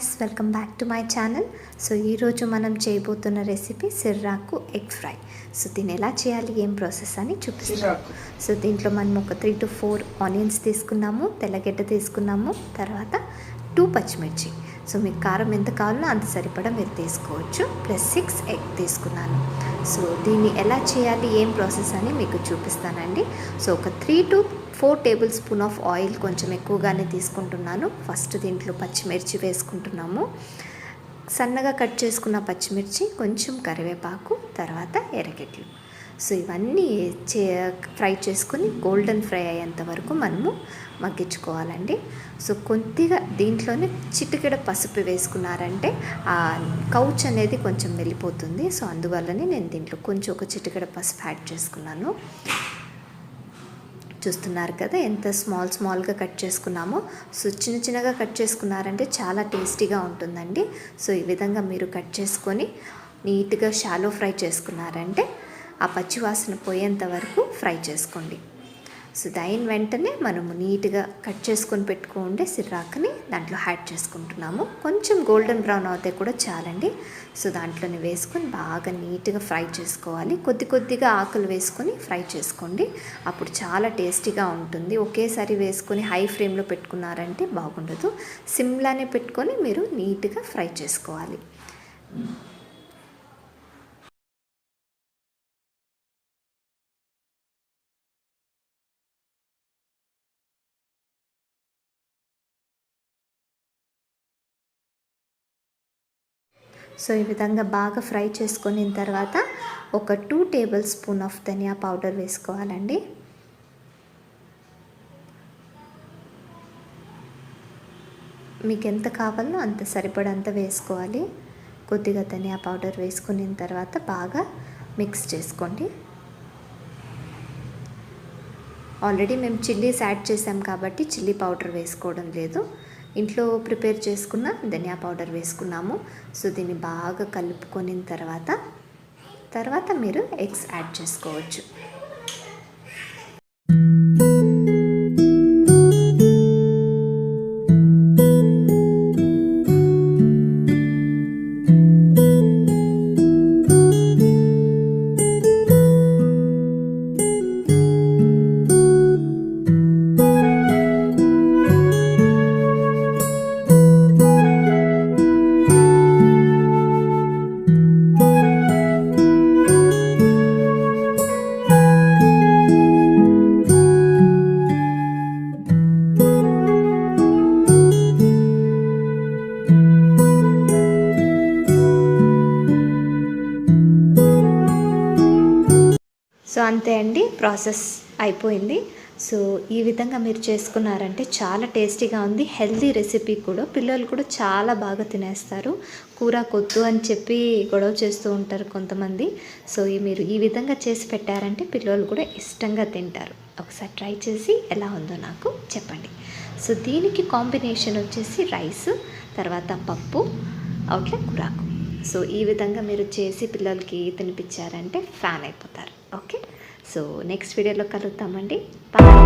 Guys, welcome back to my channel. So ఈరోజు మనం చేయబోతున్న రెసిపీ సిర్రాకు ఎగ్ ఫ్రై. సో దీన్ని ఎలా చేయాలి, ఏం ప్రాసెస్ అని చూపిస్తాను. సో దీంట్లో మనం ఒక 3 to 4 ఆనియన్స్ తీసుకున్నాము, తెల్లగడ్డ తీసుకున్నాము, తర్వాత 2 పచ్చిమిర్చి. సో మీకు కారం ఎంత కావాలో అంత సరిపడా మీరు తీసుకోవచ్చు. ప్లస్ 6 ఎగ్ తీసుకున్నాను. సో దీన్ని ఎలా చేయాలి, ఏం ప్రాసెస్ అని మీకు చూపిస్తానండి. సో ఒక 3 to 4 table spoon of oil, కొంచెం ఎక్కువగానే తీసుకుంటున్నాను. ఫస్ట్ దీంట్లో పచ్చిమిర్చి వేసుకుంటున్నాము. సన్నగా కట్ చేసుకున్న పచ్చిమిర్చి, కొంచెం కరివేపాకు, తర్వాత ఎర్రగడ్డలు. సో ఇవన్నీ ఫ్రై చేసుకొని గోల్డెన్ ఫ్రై అయ్యేంత వరకు మనము మగ్గించుకోవాలండి. సో కొద్దిగా దీంట్లోనే చిటికెడ పసుపు వేసుకున్నారంటే ఆ కౌచ్ అనేది కొంచెం వెళ్ళిపోతుంది. సో అందువల్లనే నేను దీంట్లో కొంచెం ఒక చిటికెడ పసుపు యాడ్ చేసుకున్నాను. చూస్తున్నారు కదా ఎంత స్మాల్గా కట్ చేసుకున్నామో. సో చిన్నగా కట్ చేసుకున్నారంటే చాలా టేస్టీగా ఉంటుందండి. సో ఈ విధంగా మీరు కట్ చేసుకొని నీట్గా షాలో ఫ్రై చేసుకున్నారంటే ఆ పచ్చివాసన పోయేంత వరకు ఫ్రై చేసుకోండి. సో దాని వెంటనే మనము నీట్గా కట్ చేసుకొని పెట్టుకుంటే సిర్రాకుని దాంట్లో యాడ్ చేసుకుంటున్నాము. కొంచెం గోల్డెన్ బ్రౌన్ అవుతే కూడా చాలండి. సో దాంట్లోనే వేసుకొని బాగా నీట్గా ఫ్రై చేసుకోవాలి. కొద్దిగా ఆకులు వేసుకొని ఫ్రై చేసుకోండి, అప్పుడు చాలా టేస్టీగా ఉంటుంది. ఒకేసారి వేసుకొని హై ఫ్లేమ్లో పెట్టుకున్నారంటే బాగుండదు. సిమ్లానే పెట్టుకొని మీరు నీట్గా ఫ్రై చేసుకోవాలి. సో ఈ విధంగా బాగా ఫ్రై చేసుకున్న తర్వాత ఒక 2 టేబుల్ స్పూన్ ఆఫ్ ధనియా పౌడర్ వేసుకోవాలండి. మీకు ఎంత కావాలో అంత సరిపడంత వేసుకోవాలి. కొద్దిగా ధనియా పౌడర్ వేసుకున్న తర్వాత బాగా మిక్స్ చేసుకోండి. ఆల్రెడీ మేము చిల్లీస్ యాడ్ చేసాం కాబట్టి చిల్లీ పౌడర్ వేసుకోవడం లేదు. ఇంట్లో ప్రిపేర్ చేసుకున్న ధనియా పౌడర్ వేసుకున్నాము. సో దీన్ని బాగా కలుపుకొని తర్వాత మీరు ఎగ్స్ యాడ్ చేసుకోవచ్చు. సో అంతే అండి, ప్రాసెస్ అయిపోయింది. సో ఈ విధంగా మీరు చేసుకున్నారంటే చాలా టేస్టీగా ఉంది. హెల్తీ రెసిపీ కూడా, పిల్లలు కూడా చాలా బాగా తినేస్తారు. కూర కొద్దు అని చెప్పి గొడవ చేస్తూ ఉంటారు కొంతమంది. సో మీరు ఈ విధంగా చేసి పెట్టారంటే పిల్లలు కూడా ఇష్టంగా తింటారు. ఒకసారి ట్రై చేసి ఎలా ఉందో నాకు చెప్పండి. సో దీనికి కాంబినేషన్ వచ్చేసి రైస్, తర్వాత పప్పు, అవుట్లే కూరాకు. సో ఈ విధంగా మీరు చేసి పిల్లలకి తినిపించారంటే ఫ్యాన్ అయిపోతారు. ఓకే, సో నెక్స్ట్ వీడియోలో కలుద్దామండి. బాయ్.